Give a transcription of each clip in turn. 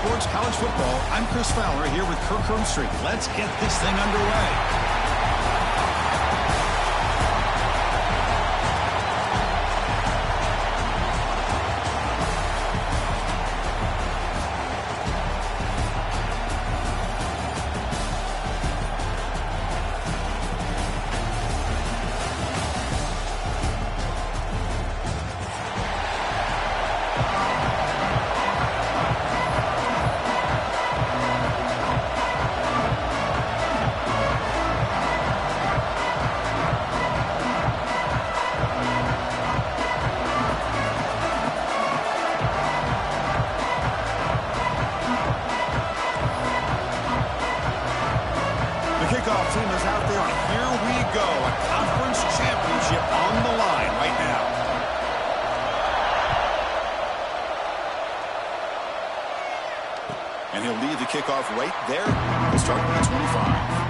Sports College Football. I'm Chris Fowler here with Kirk Hermstreet. Let's get this thing underway. Kickoff team is out there. Here we go. A conference championship on the line right now. And he'll lead the kickoff right there. He'll start at the 25.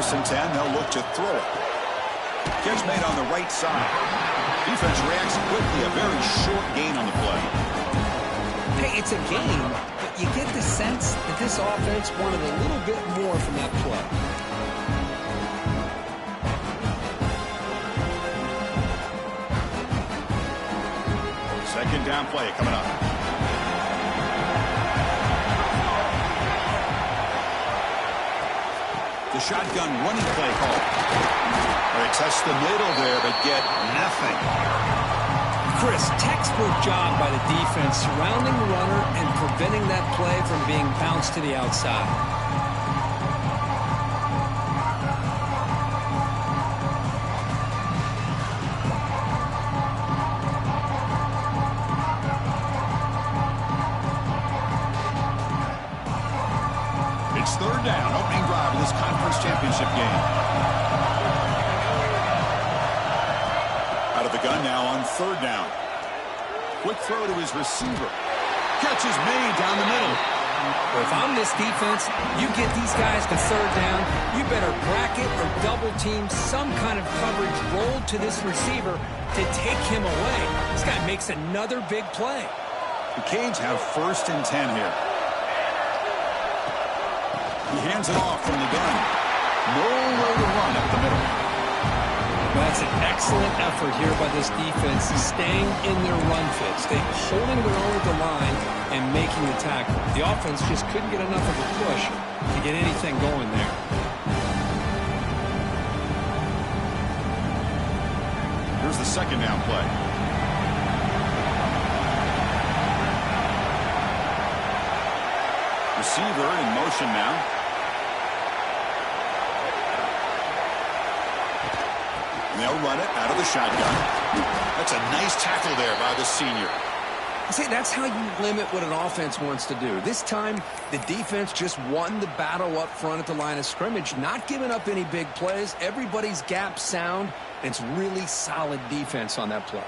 And 10, they'll look to throw it. Catch made on the right side. Defense reacts quickly. A very short gain on the play. Hey, it's a game, but you get the sense that this offense wanted a little bit more from that play. Second down play coming up. The shotgun running play call. They test the middle there, but get nothing. Chris, textbook job by the defense surrounding the runner and preventing that play from being bounced to the outside. It's third down, opening drive of this conference championship game. Out of the gun now on third down. Quick throw to his receiver. Catch is made down the middle. Well, if I'm this defense, you get these guys to third down, you better bracket or double team some kind of coverage rolled to this receiver to take him away. This guy makes another big play. The Canes have 1st and 10 here. He hands it off from the gun. Nowhere to run up the middle. Well, that's an excellent effort here by this defense, staying in their run fits. They're holding their own at the line and making the tackle. The offense just couldn't get enough of a push to get anything going there. Here's the second down play. Receiver in motion now. And they'll run it out of the shotgun. That's a nice tackle there by the senior. See, that's how you limit what an offense wants to do. This time, the defense just won the battle up front at the line of scrimmage, not giving up any big plays. Everybody's gap sound, and it's really solid defense on that play.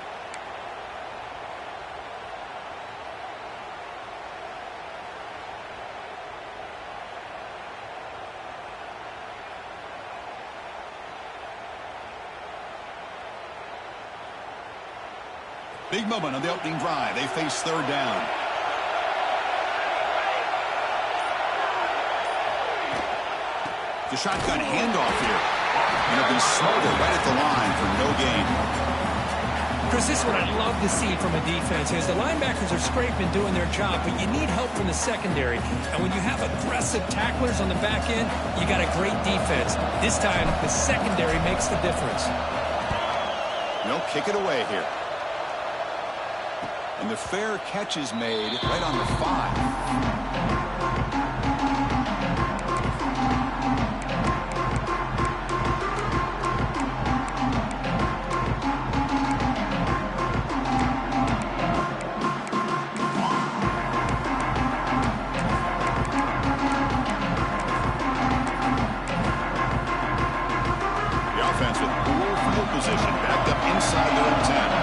Big moment on the opening drive. They face third down. The shotgun handoff here. And it'll be smothered right at the line for no gain. Chris, this is what I'd love to see from a defense is the linebackers are scraping doing their job, but you need help from the secondary. And when you have aggressive tacklers on the back end, you got a great defense. This time, the secondary makes the difference. They'll kick it away here. And the fair catch is made right on the 5. The offense with poor field position backed up inside their own 10.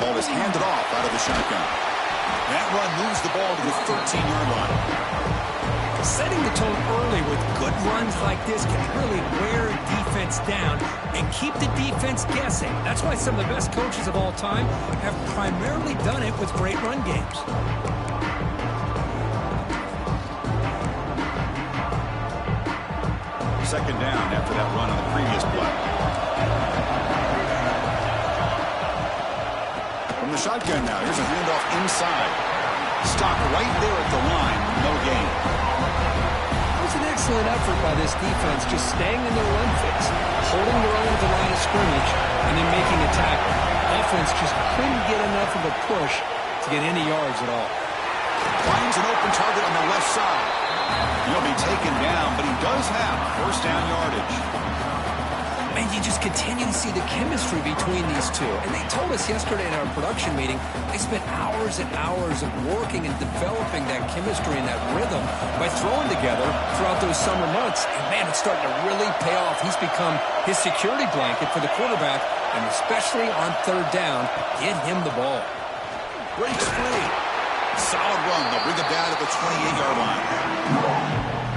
Ball is handed off out of the shotgun. That run moves the ball to the 13-yard line. Setting the tone early with good runs like this can really wear a defense down and keep the defense guessing. That's why some of the best coaches of all time have primarily done it with great run games. Second down after that run on the previous play. The shotgun now. Here's a handoff inside. Stop right there at the line. No gain. It was an excellent effort by this defense, just staying in their run fits, holding their own at the line of scrimmage, and then making a tackle. Offense just couldn't get enough of a push to get any yards at all. Finds an open target on the left side. He'll be taken down, but he does have first down yardage. And you just continue to see the chemistry between these two. And they told us yesterday in our production meeting, they spent hours and hours of working and developing that chemistry and that rhythm by throwing together throughout those summer months. And, man, it's starting to really pay off. He's become his security blanket for the quarterback, and especially on third down, get him the ball. Breaks free. Solid run. They'll bring it down to the 28-yard line.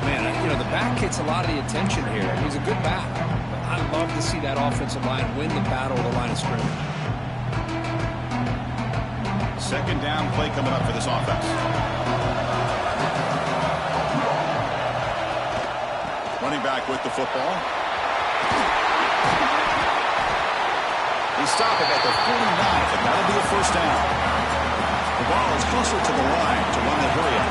Man, you know, the back gets a lot of the attention here. He's a good back. I'd love to see that offensive line win the battle of the line of scrimmage. Second down play coming up for this offense. Running back with the football. They stop it at the 49, and that'll be a first down. The ball is closer to the line to run the hurry up.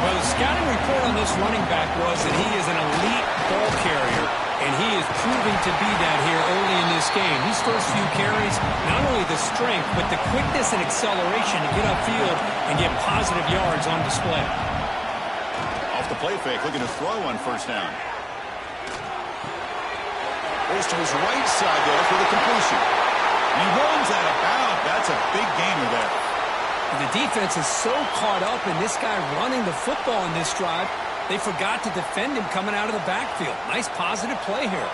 Well, the scouting report on this running back was that he is an elite ball carrier, and he is proving to be that here early in this game. These first few carries, not only the strength, but the quickness and acceleration to get upfield and get positive yards on display. Off the play fake, looking to throw on first down. Goes to his right side there for the completion. He runs out of bounds. That's a big gainer there. The defense is so caught up in this guy running the football in this drive, they forgot to defend him coming out of the backfield. Nice positive play here.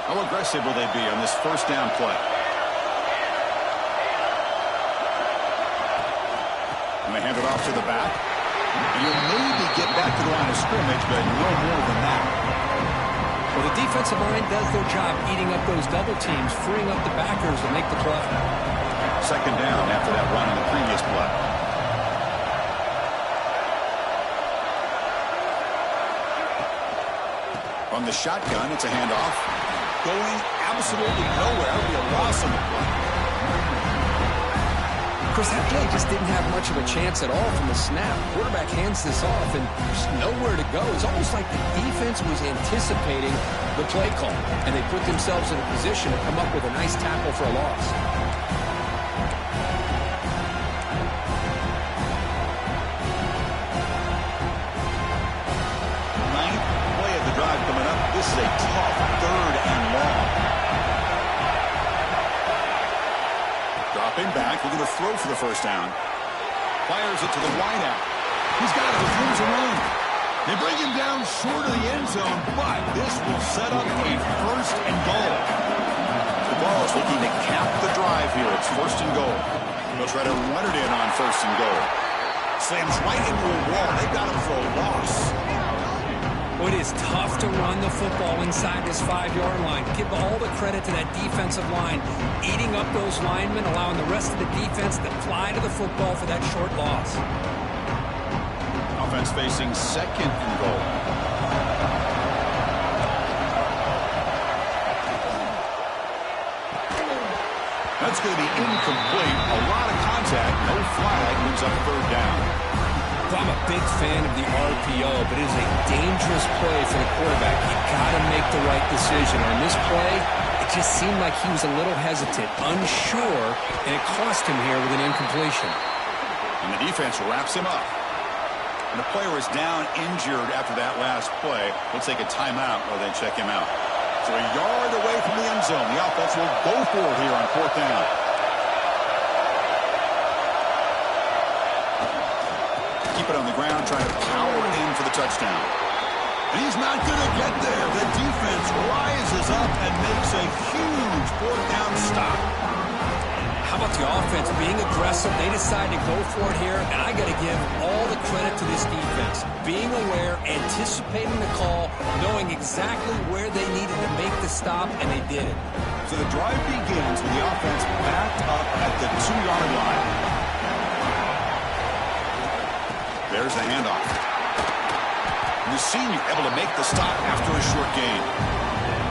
How aggressive will they be on this first down play? And they hand it off to the back. And you'll maybe get back to the line of scrimmage, but no more than that. Well, the defensive line does their job eating up those double teams, freeing up the backers to make the play. Second down after that run on the previous play. From the shotgun, it's a handoff. Going absolutely nowhere. It'll be a loss on the play. Chris, that play just didn't have much of a chance at all from the snap. Quarterback hands this off, and there's nowhere to go. It's almost like the defense was anticipating the play call, and they put themselves in a position to come up with a nice tackle for a loss. Dropping back, looking to throw for the first down. Fires it to the wideout. He's got it with room to run. They bring him down short of the end zone, but this will set up a first and goal. The ball is looking to cap the drive here. It's first and goal. They'll try to run it in on first and goal. Slams right into a wall. They've got him for a loss. Well, it is tough to run the football inside this 5-yard line. Give all the credit to that defensive line, eating up those linemen, allowing the rest of the defense to fly to the football for that short loss. Offense facing second and goal. That's going to be incomplete. A lot of contact. No flag. Moves up third down. Well, I'm a big fan of the RPO, but it is a dangerous play for the quarterback. You've got to make the right decision. On this play, it just seemed like he was a little hesitant, unsure, and it cost him here with an incompletion. And the defense wraps him up. And the player is down injured after that last play. We'll take a timeout while they check him out. So a yard away from the end zone. The offense will go for it here on fourth down. Keep it on the ground, trying to power in for the touchdown. And he's not going to get there. The defense rises up and makes a huge fourth down stop. How about the offense being aggressive? They decide to go for it here, and I got to give all the credit to this defense. Being aware, anticipating the call, knowing exactly where they needed to make the stop, and they did it. So the drive begins with the offense backed up at the 2-yard line. There's the handoff. And the senior able to make the stop after a short gain.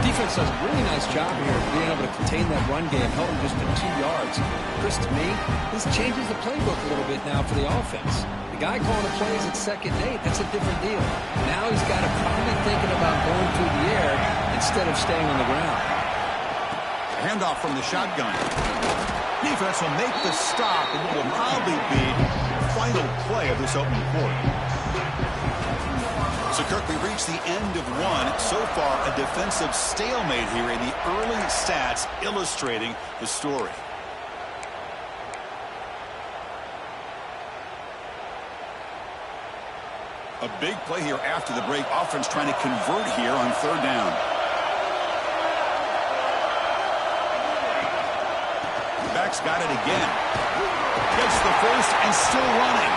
Defense does a really nice job here of being able to contain that run game, held him just to 2 yards. Chris, to me, this changes the playbook a little bit now for the offense. The guy calling the plays at 2nd and 8, that's a different deal. Now he's got to probably thinking about going through the air instead of staying on the ground. A handoff from the shotgun. Defense will make the stop, and what will probably be the final play of this opening quarter. So, Kirk, we reached the end of one. So far, a defensive stalemate here in the early stats illustrating the story. A big play here after the break. Offense trying to convert here on third down. Back's got it again. Gets the first and still running.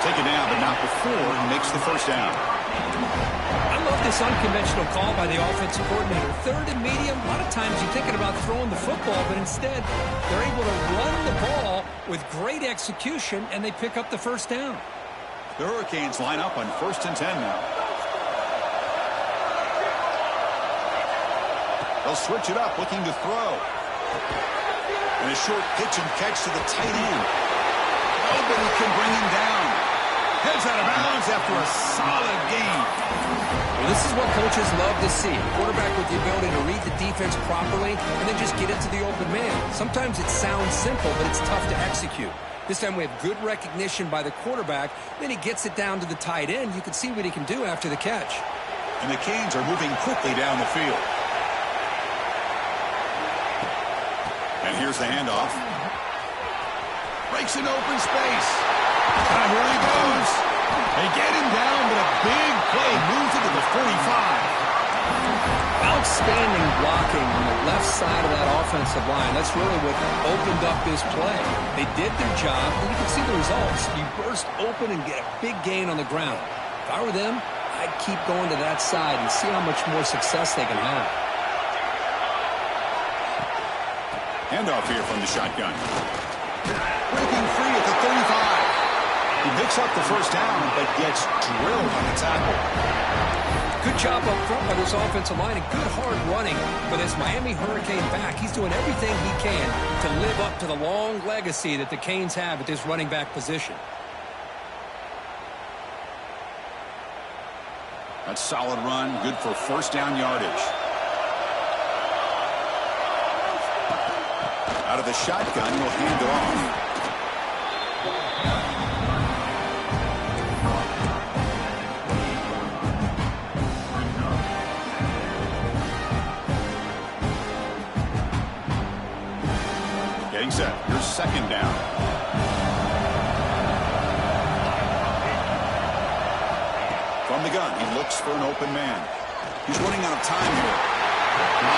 Taken down, but not before he makes the first down. I love this unconventional call by the offensive coordinator. 3rd and medium, a lot of times you're thinking about throwing the football, but instead they're able to run the ball with great execution, and they pick up the first down. The Hurricanes line up on 1st and 10 now. They'll switch it up, looking to throw. And a short pitch and catch to the tight end. Nobody can bring him down. Heads out of bounds after a solid game. Well, this is what coaches love to see. A quarterback with the ability to read the defense properly and then just get it to the open man. Sometimes it sounds simple, but it's tough to execute. This time we have good recognition by the quarterback. Then he gets it down to the tight end. You can see what he can do after the catch. And the Canes are moving quickly down the field. And here's the handoff. Breaks into open space. And here he goes. They get him down, but a big play moves it to the 45. Outstanding blocking on the left side of that offensive line. That's really what opened up this play. They did their job, and you can see the results. You burst open and get a big gain on the ground. If I were them, I'd keep going to that side and see how much more success they can have. Handoff here from the shotgun. Breaking free at the 35. He picks up the first down, but gets drilled on the tackle. Good job up front by this offensive line and good hard running for this Miami Hurricane back. He's doing everything he can to live up to the long legacy that the Canes have at this running back position. That's solid run, good for first down yardage. Out of the shotgun, he'll hand it off. Getting set. Here's second down. From the gun, he looks for an open man. He's running out of time here.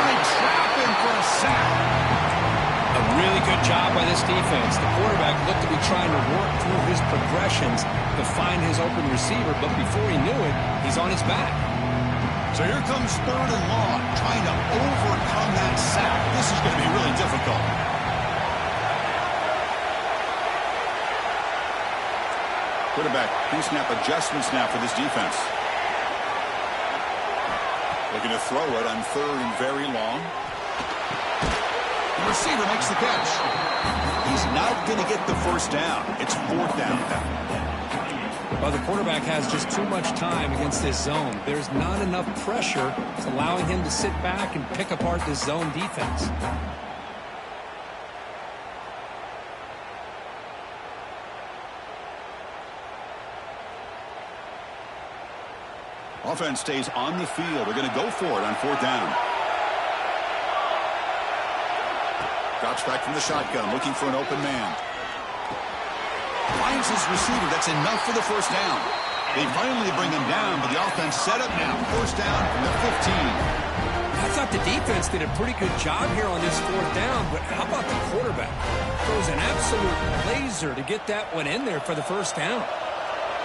They trap him for a sack. A really good job by this defense. The quarterback looked to be trying to work through his progressions to find his open receiver, but before he knew it, he's on his back. So here comes third and long, trying to overcome that sack. This is going to be really difficult. Quarterback pre-snap adjustments now for this defense. Looking to throw it on third and very long. The receiver makes the catch. He's not going to get the first down. It's fourth down. Well, the quarterback has just too much time against this zone. There's not enough pressure allowing him to sit back and pick apart this zone defense. Offense stays on the field. They're going to go for it on fourth down. Drops back from the shotgun, looking for an open man. Finds his receiver. That's enough for the first down. They finally bring him down, but the offense set up now. First down from the 15. I thought the defense did a pretty good job here on this fourth down, but how about the quarterback? Throws an absolute laser to get that one in there for the first down.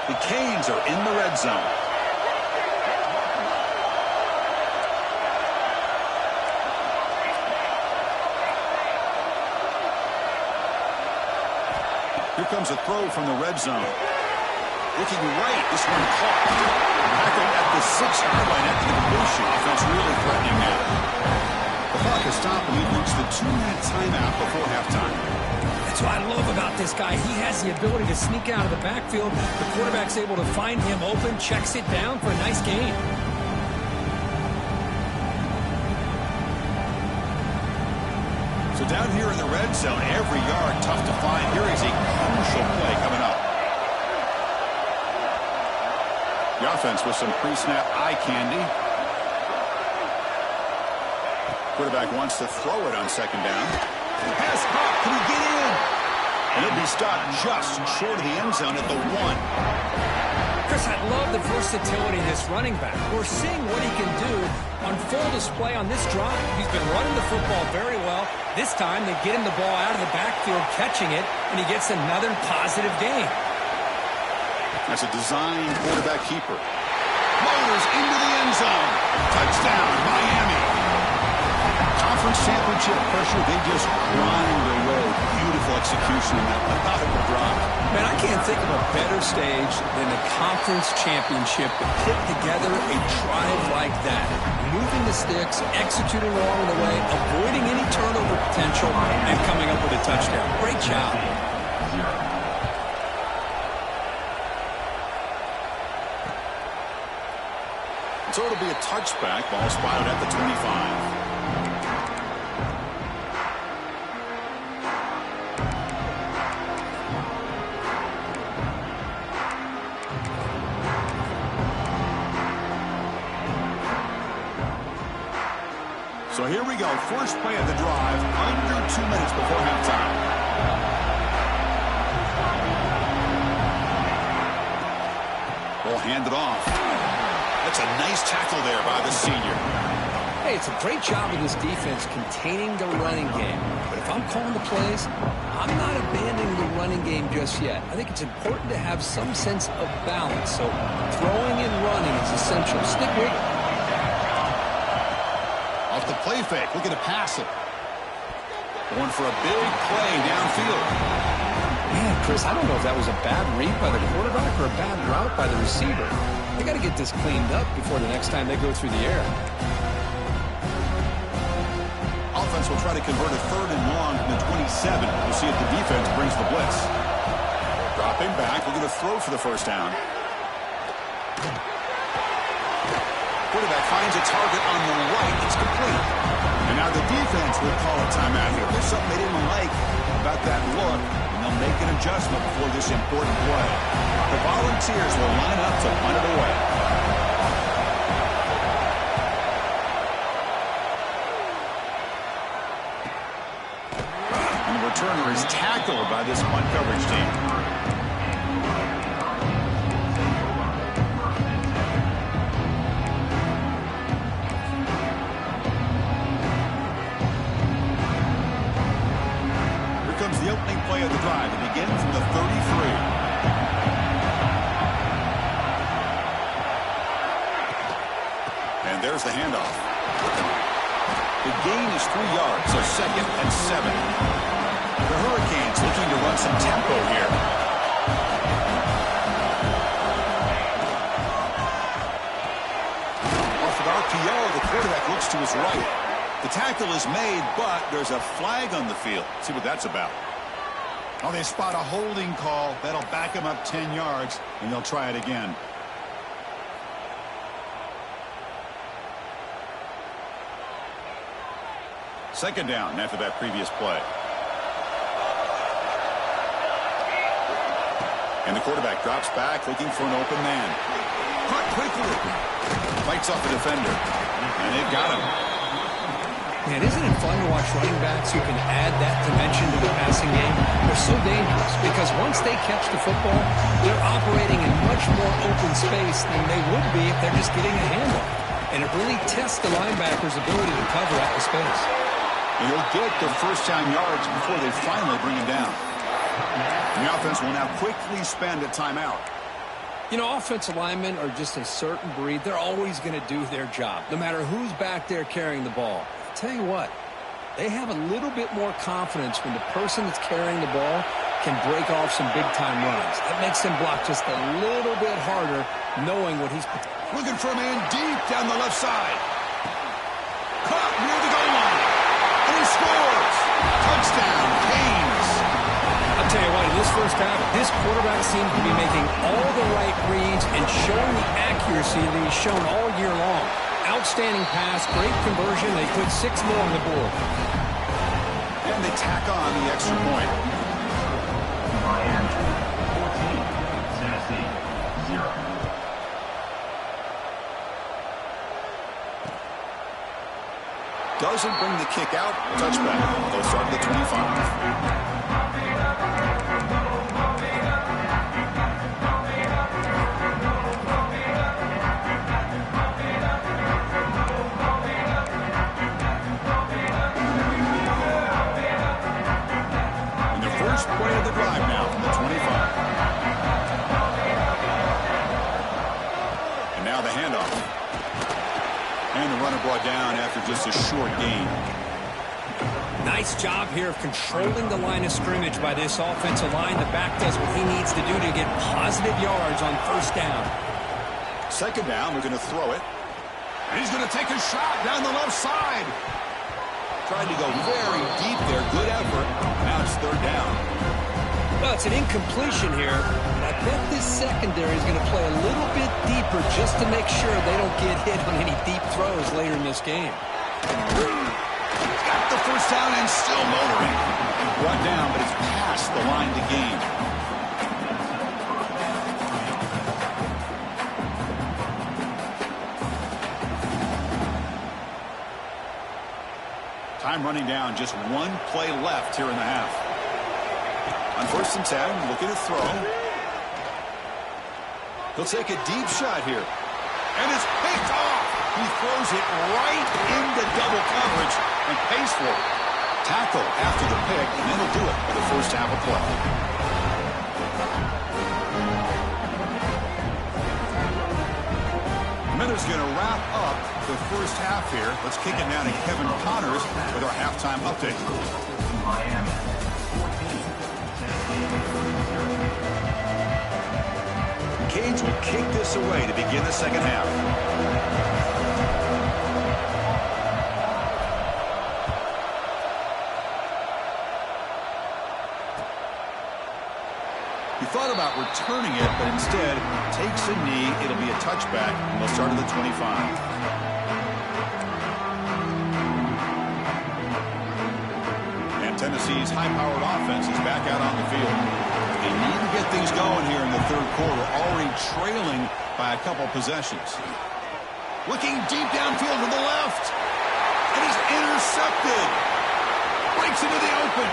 The Canes are in the red zone. Here comes a throw from the red zone. Looking right, this one caught. Back at the 6-yard line after the completion. Offense really threatening now. The clock has stopped, and we've reached the 2-minute timeout before halftime. That's what I love about this guy. He has the ability to sneak out of the backfield. The quarterback's able to find him open, checks it down for a nice gain. So down here in the red zone, every yard tough to find. Here is a crucial play coming up. The offense with some pre-snap eye candy. Quarterback wants to throw it on second down. Pass caught. Can he get in? And it'll be stopped just short of the end zone at the 1. Chris, I love the versatility of this running back. We're seeing what he can do on full display on this drive. He's been running the football very well. This time, they get him the ball out of the backfield, catching it, and he gets another positive gain. That's a design quarterback keeper. Motors into the end zone. Touchdown, Miami. Conference championship pressure, they just grind their way. Beautiful execution in that methodical drive. Man, I can't think of a better stage than the conference championship to put together a drive like that. Moving the sticks, executing along the way, avoiding any turnover potential, and coming up with a touchdown. Great job. So it'll be a touchback. Ball spotted at the 25. So here we go. First play of the drive, under 2 minutes before halftime. Ball handed off. That's a nice tackle there by the senior. Hey, it's a great job of this defense containing the running game. But if I'm calling the plays, I'm not abandoning the running game just yet. I think it's important to have some sense of balance. So throwing and running is essential. Stick with it. Off the play fake, looking to pass it. Going for a big play downfield. Man, Chris, I don't know if that was a bad read by the quarterback or a bad route by the receiver. They got to get this cleaned up before the next time they go through the air. Offense will try to convert a third and long from the 27. We'll see if the defense brings the blitz. Dropping back, looking to throw for the first down. Quarterback finds a target on the right. It's complete. And now the defense will call a timeout here. There's something they didn't like about that look, and they'll make an adjustment before this important play. The Volunteers will line up to punt it away. And returner is tackled by this punt coverage team. Here comes the opening play of the drive. It begins from the 33. And there's the handoff. The gain is 3 yards, so 2nd and 7. The Hurricanes looking to run some tempo here. Off an RPO, the quarterback looks to his right. The tackle is made, but there's a flag on the field. See what that's about. Oh, they spot a holding call. That'll back him up 10 yards, and they'll try it again. Second down after that previous play. And the quarterback drops back looking for an open man. Caught quickly. Fights off a defender. And they've got him. Man, isn't it fun to watch running backs who can add that dimension to the passing game? They're so dangerous because once they catch the football, they're operating in much more open space than they would be if they're just getting a handoff. And it really tests the linebacker's ability to cover out the space. And he'll get the first down yards before they finally bring him down. And the offense will now quickly spend a timeout. You know, offensive linemen are just a certain breed. They're always going to do their job, no matter who's back there carrying the ball. I'll tell you what, they have a little bit more confidence when the person that's carrying the ball can break off some big-time runs. That makes them block just a little bit harder, knowing what he's... Looking for a man deep down the left side. Caught near the goal line. And he scores! Touchdown, Canes! I'll tell you what, in this first half, this quarterback seems to be making all the right reads and showing the accuracy that he's shown all year long. Outstanding pass, great conversion. They put 6 more on the board. And they tack on the extra point. Miami 14, Tennessee 0. Doesn't bring the kick out. Touchback. They'll start at the 25. And the first play of the drive now from the 25. And now the handoff. And the runner brought down after just a short gain. Nice job here of controlling the line of scrimmage by this offensive line. The back does what he needs to do to get positive yards on first down. Second down, they're going to throw it. And he's going to take a shot down the left side. Tried to go very deep there. Good effort. Now it's third down. Well, it's an incompletion here. I bet this secondary is going to play a little bit deeper just to make sure they don't get hit on any deep throws later in this game. Got the first down and still motoring. Brought down, but it's past the line to gain. Time running down, just one play left here in the half. On 1st and 10, looking to throw. He'll take a deep shot here. And it's picked off. He throws it right into double coverage and pays for it. Tackle after the pick, and then he'll do it for the first half of play. Miller's going to wrap up the first half here. Let's kick it now to Kevin Connors with our halftime update. Miami 14, Canes will kick this away to begin the second half. He thought about returning it, but instead takes a knee. It'll be a touchback, and they'll start at the 25. And Tennessee's high-powered offense is back out on the field. They need to get things going here in the third quarter, already trailing by a couple possessions. Looking deep downfield to the left. And he's intercepted. Breaks into the open.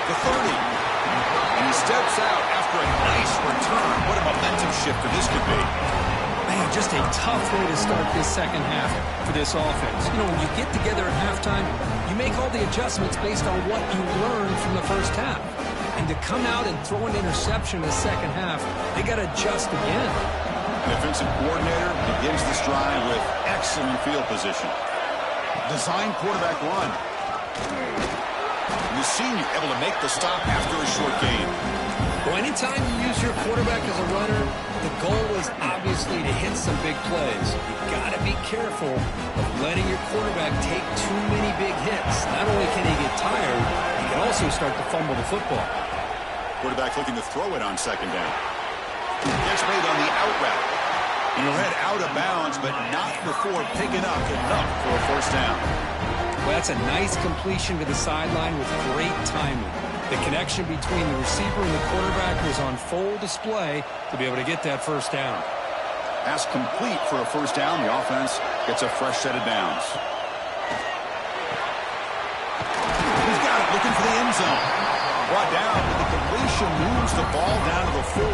The 30. And he steps out after a nice return. What a momentum shifter this could be. Man, just a tough way to start this second half for this offense. You know, when you get together at halftime, you make all the adjustments based on what you learned from the first half. And to come out and throw an interception in the second half, they got to adjust again. The defensive coordinator begins this drive with excellent field position. Design quarterback run. The senior able to make the stop after a short gain. Well, anytime you use your quarterback as a runner, the goal is obviously to hit some big plays. You've got to be careful of letting your quarterback take too many big hits. Not only can he get tired, he can also start to fumble the football. Quarterback looking to throw it on second down. Gets made on the out route. He read out of bounds, but not before picking up enough for a first down. Well, that's a nice completion to the sideline with great timing. The connection between the receiver and the quarterback was on full display to be able to get that first down. Pass complete for a first down. The offense gets a fresh set of downs. He's got it, looking for the end zone. Brought down, but the completion moves the ball down to the 4.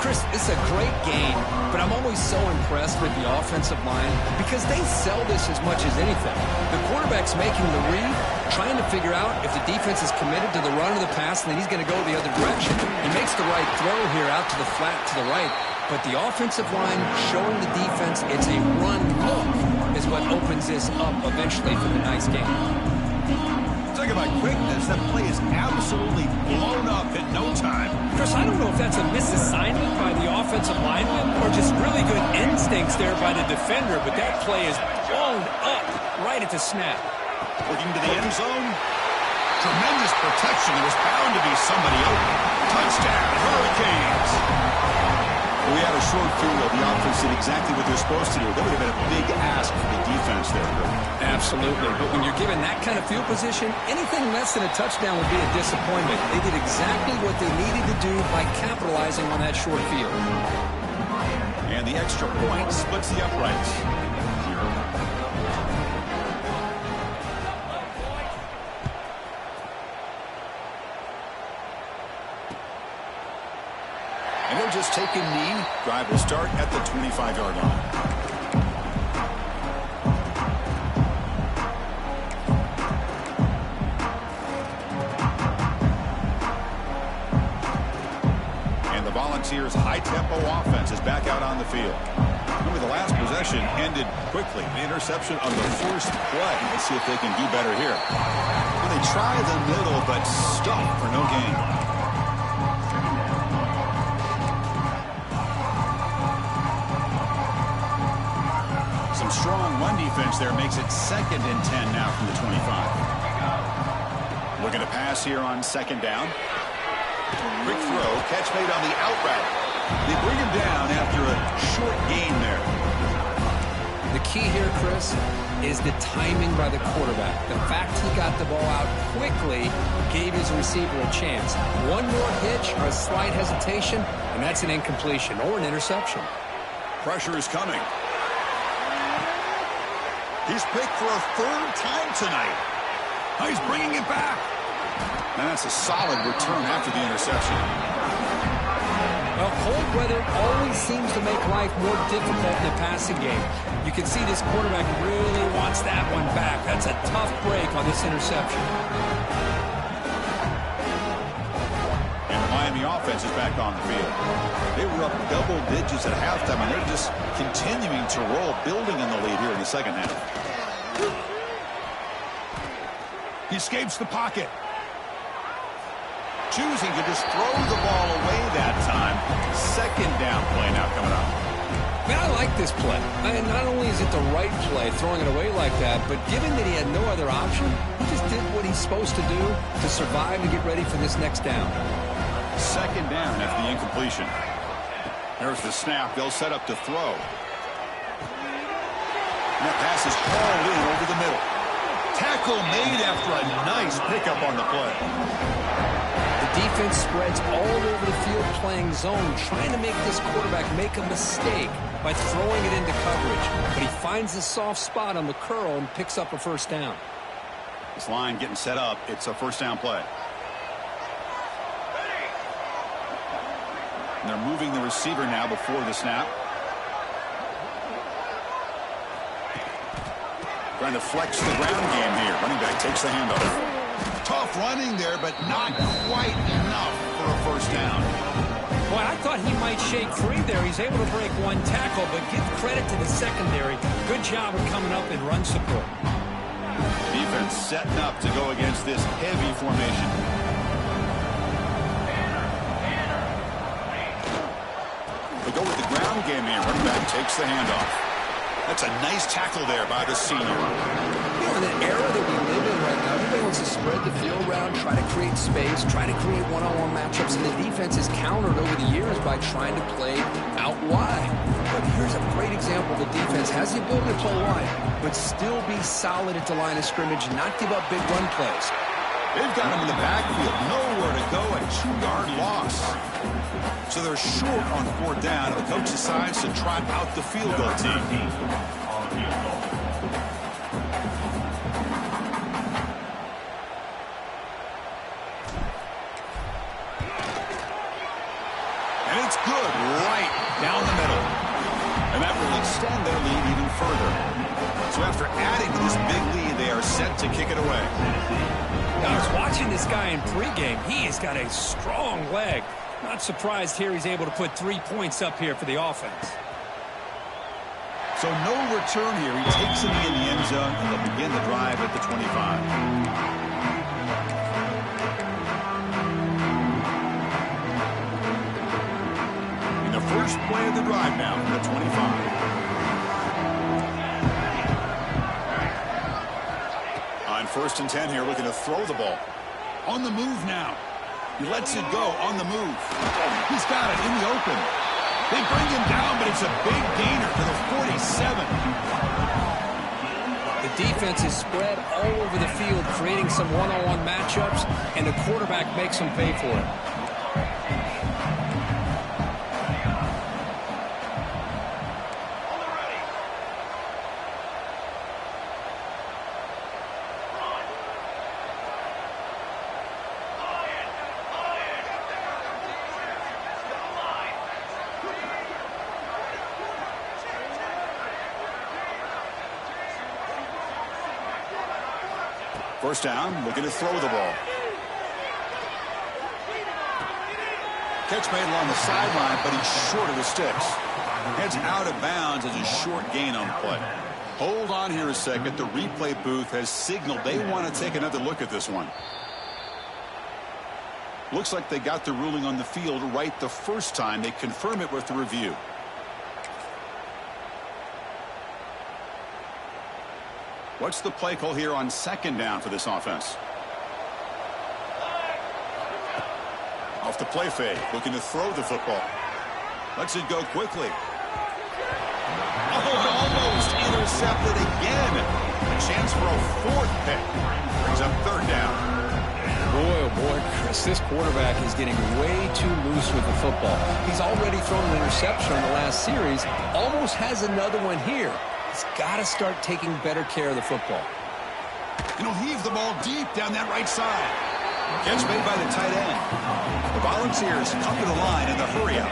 Chris, it's a great game, but I'm always so impressed with the offensive line because they sell this as much as anything. The quarterback's making the read, trying to figure out if the defense is committed to the run or the pass, and then he's going to go the other direction. He makes the right throw here out to the flat to the right, but the offensive line showing the defense it's a run look is what opens this up eventually for the nice game. Talking about quickness, that play is absolutely blown up in no time. Chris, I don't know if that's a misassignment by the offensive lineman or just really good instincts there by the defender, but that play is blown up right at the snap. Looking to the end zone. Tremendous protection. There was bound to be somebody open. Touchdown, Hurricanes. We had a short field. The offense did exactly what they're supposed to do. That would have been a big ask for the defense there. Absolutely. But when you're given that kind of field position, anything less than a touchdown would be a disappointment. They did exactly what they needed to do by capitalizing on that short field. And the extra point splits the uprights. 0. And they'll just take a knee. Drive will start at the 25-yard line. And the Volunteers' high-tempo offense is back out on the field. Remember, the last possession ended quickly. The interception on the first play. Let's see if they can do better here. Well, they try the middle, but stop for no gain. Strong run defense there makes it 2nd and 10 now from the 25. Looking to pass here on second down. Quick throw, catch made on the out route. They bring him down after a short gain there. The key here, Chris, is the timing by the quarterback. The fact he got the ball out quickly gave his receiver a chance. One more hitch or a slight hesitation, and that's an incompletion or an interception. Pressure is coming. He's picked for a 3rd time tonight. He's bringing it back. And that's a solid return after the interception. Well, cold weather always seems to make life more difficult in the passing game. You can see this quarterback really wants that one back. That's a tough break on this interception. And the Miami offense is back on the field. They were up double digits at halftime, and they're just continuing to roll, building in the lead here in the second half. He escapes the pocket. Choosing to just throw the ball away that time. Second down play now coming up. Man, I like this play. And not only is it the right play, throwing it away like that, but given that he had no other option, he just did what he's supposed to do to survive and get ready for this next down. Second down after the incompletion. There's the snap. They'll set up to throw. And that pass is hauled in over the middle. Tackle made after a nice pickup on the play. The defense spreads all over the field playing zone, trying to make this quarterback make a mistake by throwing it into coverage. But he finds the soft spot on the curl and picks up a first down. This line getting set up. It's a first down play. And they're moving the receiver now before the snap. Trying to flex the ground game here. Running back takes the handoff. Tough running there, but not quite enough for a first down. Boy, I thought he might shake free there. He's able to break one tackle, but give credit to the secondary. Good job of coming up in run support. Defense setting up to go against this heavy formation. They go with the ground game here. Running back takes the handoff. That's a nice tackle there by the senior. You know, in the era that we live in right now, everybody wants to spread the field around, try to create space, try to create one-on-one matchups, and the defense is countered over the years by trying to play out wide. But here's a great example. The defense has the ability to play wide, but still be solid at the line of scrimmage, not give up big run plays. They've got him in the backfield. Nowhere to go. A 2-yard loss. So they're short on 4th down. The coach decides to trot out the field goal team. And it's good right down the middle. And that will extend their lead even further. So after adding to this big lead, they are set to kick it away. I was watching this guy in pregame. He has got a strong leg. Not surprised here he's able to put 3 points up here for the offense. So no return here. He takes it in the end zone, and they'll begin the drive at the 25. In the first play of the drive now from the 25. On 1st and 10 here, looking to throw the ball. On the move now. He lets it go on the move. He's got it in the open. They bring him down, but it's a big gainer for the 47. The defense is spread all over the field, creating some one-on-one matchups, and the quarterback makes them pay for it. First down, looking to throw the ball. Catch made along the sideline, but he's short of the sticks. Heads out of bounds as a short gain on the play. Hold on here a second. The replay booth has signaled they want to take another look at this one. Looks like they got the ruling on the field right the first time. They confirm it with the review. What's the play call here on 2nd down for this offense? Off the play fake, looking to throw the football. Lets it go quickly. Oh, almost intercepted again. A chance for a 4th pick. Brings up 3rd down. Boy, oh boy, Chris, this quarterback is getting way too loose with the football. He's already thrown an interception on the last series. Almost has another one here. He's got to start taking better care of the football. And he'll heave the ball deep down that right side. Catch made by the tight end. The Volunteers come to the line in the hurry-up.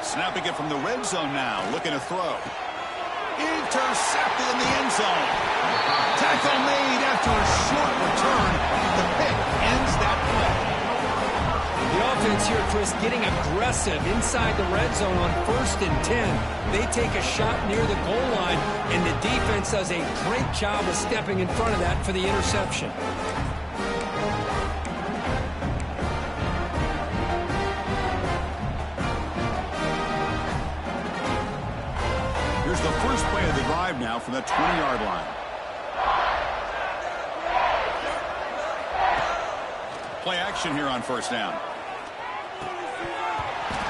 Snapping it from the red zone now, looking to throw. Intercepted in the end zone. Tackle made after a short return. The pick ends that play. The offense here, Chris, getting aggressive inside the red zone on 1st and 10. They take a shot near the goal line, and the defense does a great job of stepping in front of that for the interception. Here's the first play of the drive now from the 20-yard line. Play action here on 1st down.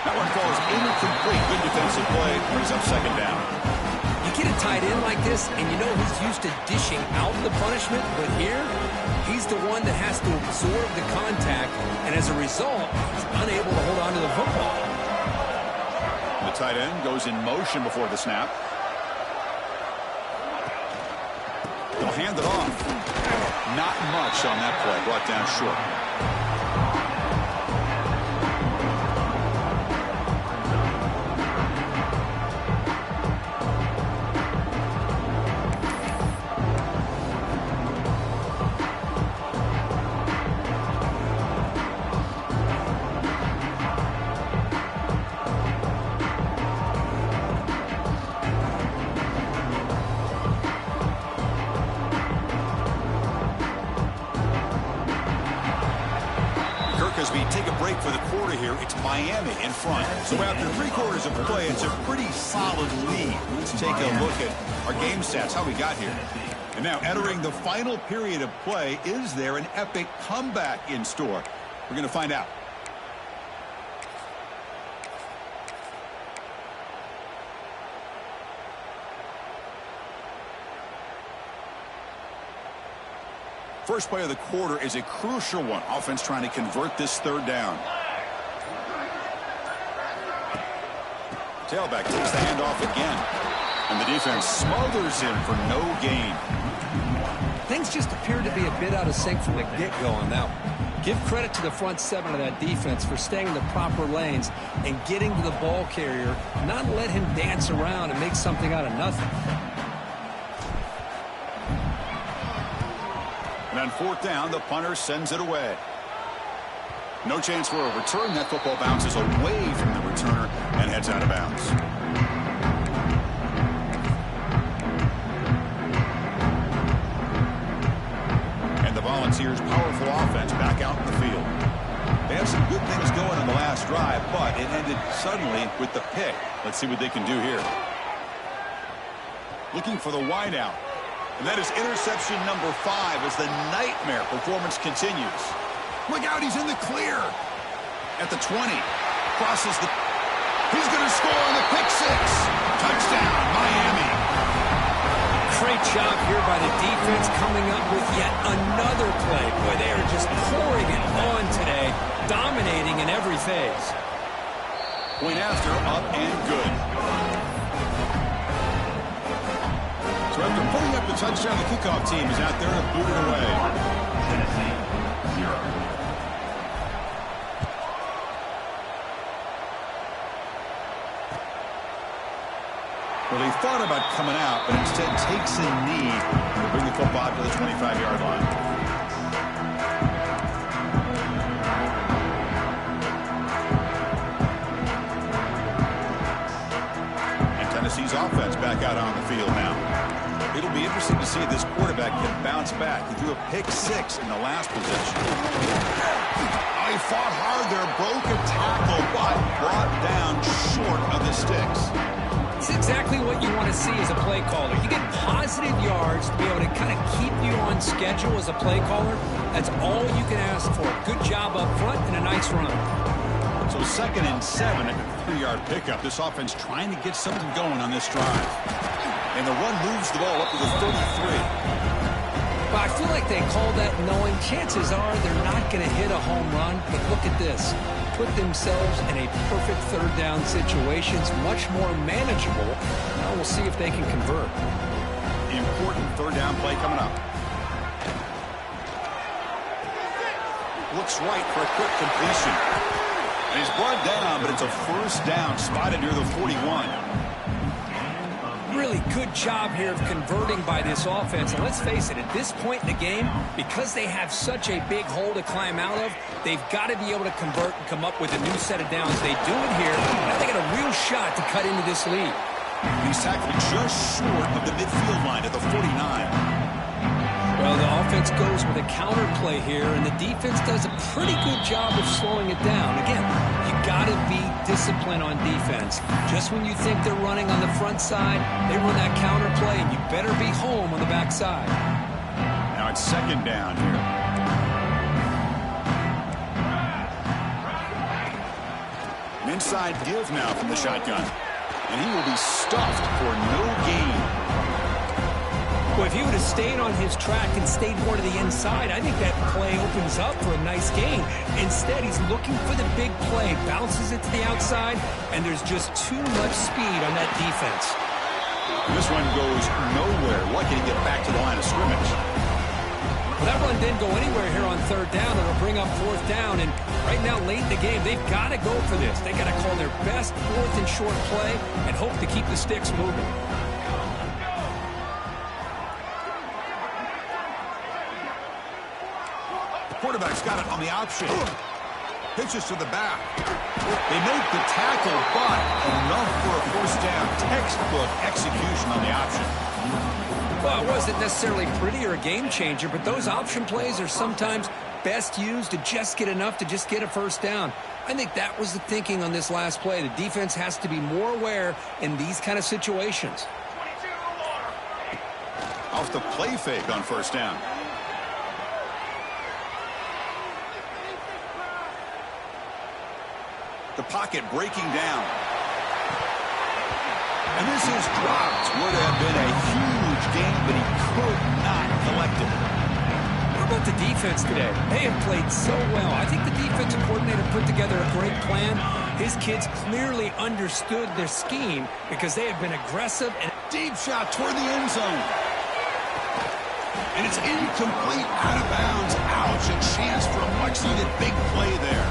That one falls incomplete. Good defensive play. Brings up 2nd down. You get a tight end like this, and you know he's used to dishing out the punishment, but here, he's the one that has to absorb the contact, and as a result, he's unable to hold on to the football. The tight end goes in motion before the snap. They'll hand it off. Not much on that play. Brought down short. As we take a break for the quarter here, it's Miami in front. So after 3 quarters of play, it's a pretty solid lead. Let's take a look at our game stats, how we got here. And now entering the final period of play, is there an epic comeback in store? We're going to find out. First play of the quarter is a crucial one. Offense trying to convert this 3rd down. Tailback takes the handoff again. And the defense smothers him for no gain. Things just appeared to be a bit out of sync from the get-go on that one. Give credit to the front 7 of that defense for staying in the proper lanes and getting to the ball carrier, not let him dance around and make something out of nothing. And on 4th down, the punter sends it away. No chance for a return. That football bounces away from the returner and heads out of bounds. And the Volunteers' powerful offense back out in the field. They had some good things going on the last drive, but it ended suddenly with the pick. Let's see what they can do here. Looking for the wideout. And that is interception number 5 as the nightmare performance continues. Look out, he's in the clear. At the 20. Crosses the... He's going to score on the pick 6. Touchdown, Miami. Great job here by the defense coming up with yet another play. Boy, they are just pouring it on today, dominating in every phase. Point after, up and good. So after putting up the touchdown, the kickoff team is out there to boot it away. Tennessee, 0. Well, he thought about coming out, but instead takes a knee to bring the football to the 25-yard line. And Tennessee's offense back out on the field now. It'll be interesting to see if this quarterback can bounce back. He threw a pick 6 in the last possession. He fought hard there, broke a tackle, but brought down short of the sticks. It's exactly what you want to see as a play caller. You get positive yards to be able to kind of keep you on schedule as a play caller. That's all you can ask for. Good job up front and a nice run. So 2nd and 7 at the 3-yard pickup. This offense trying to get something going on this drive. And the run moves the ball up to the 33. But I feel like they called that knowing chances are they're not going to hit a home run. But look at this. Put themselves in a perfect 3rd down situation. It's much more manageable. Now we'll see if they can convert. Important 3rd down play coming up. Looks right for a quick completion. And he's brought down, but it's a 1st down spotted near the 41. Really good job here of converting by this offense. And let's face it, at this point in the game, because they have such a big hole to climb out of, they've got to be able to convert and come up with a new set of downs. They do it here. Now they got a real shot to cut into this lead. He's tackled just short of the midfield line at the 49. Well, the offense goes with a counter play here, and the defense does a pretty good job of slowing it down. Again, you got to be disciplined on defense. Just when you think they're running on the front side, they run that counter play, and you better be home on the back side. Now it's 2nd down here. An inside give now from the shotgun. And he will be stuffed for no gain. Well, if he would have stayed on his track and stayed more to the inside, I think that play opens up for a nice gain. Instead, he's looking for the big play, bounces it to the outside, and there's just too much speed on that defense. This one goes nowhere. Lucky to get back to the line of scrimmage. Well, that run didn't go anywhere here on third down. It'll bring up fourth down, and right now, late in the game, they've got to go for this. They've got to call their best fourth and short play and hope to keep the sticks moving. Quarterback's got it on the option. Pitches to the back. They make the tackle, but enough for a first down. Textbook execution on the option. Well, it wasn't necessarily pretty or a game changer, but those option plays are sometimes best used to just get enough to just get a first down. I think that was the thinking on this last play. The defense has to be more aware in these kind of situations. Off the play fake on first down. The pocket breaking down. And this is dropped. Would have been a huge game, but he could not collect it. What about the defense today? They have played so well. I think the defensive coordinator put together a great plan. His kids clearly understood their scheme because they had been aggressive. And Deep shot toward the end zone. And it's incomplete, out of bounds. Ouch, a chance for a much-needed big play there.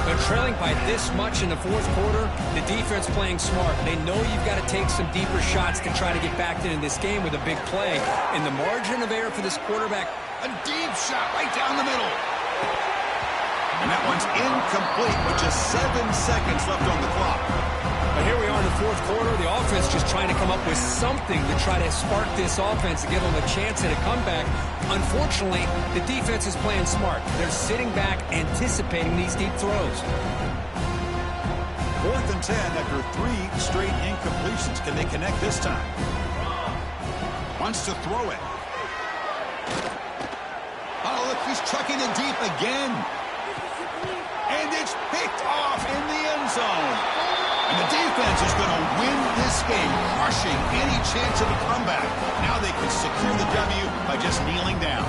They're trailing by this much in the fourth quarter. The defense playing smart. They know you've got to take some deeper shots to try to get back into this game with a big play. And the margin of error for this quarterback. A deep shot right down the middle. And that one's incomplete with just 7 seconds left on the clock. But here we are in the fourth quarter. The offense just trying to come up with something to try to spark this offense to give them a chance at a comeback. Unfortunately, the defense is playing smart. They're sitting back, anticipating these deep throws. 4th and 10 after 3 straight incompletions. Can they connect this time? Wants to throw it. Oh, look, he's chucking it deep again. And it's picked off in the end zone. And the defense is going to win this game, crushing any chance of a comeback. Now they can secure the W by just kneeling down.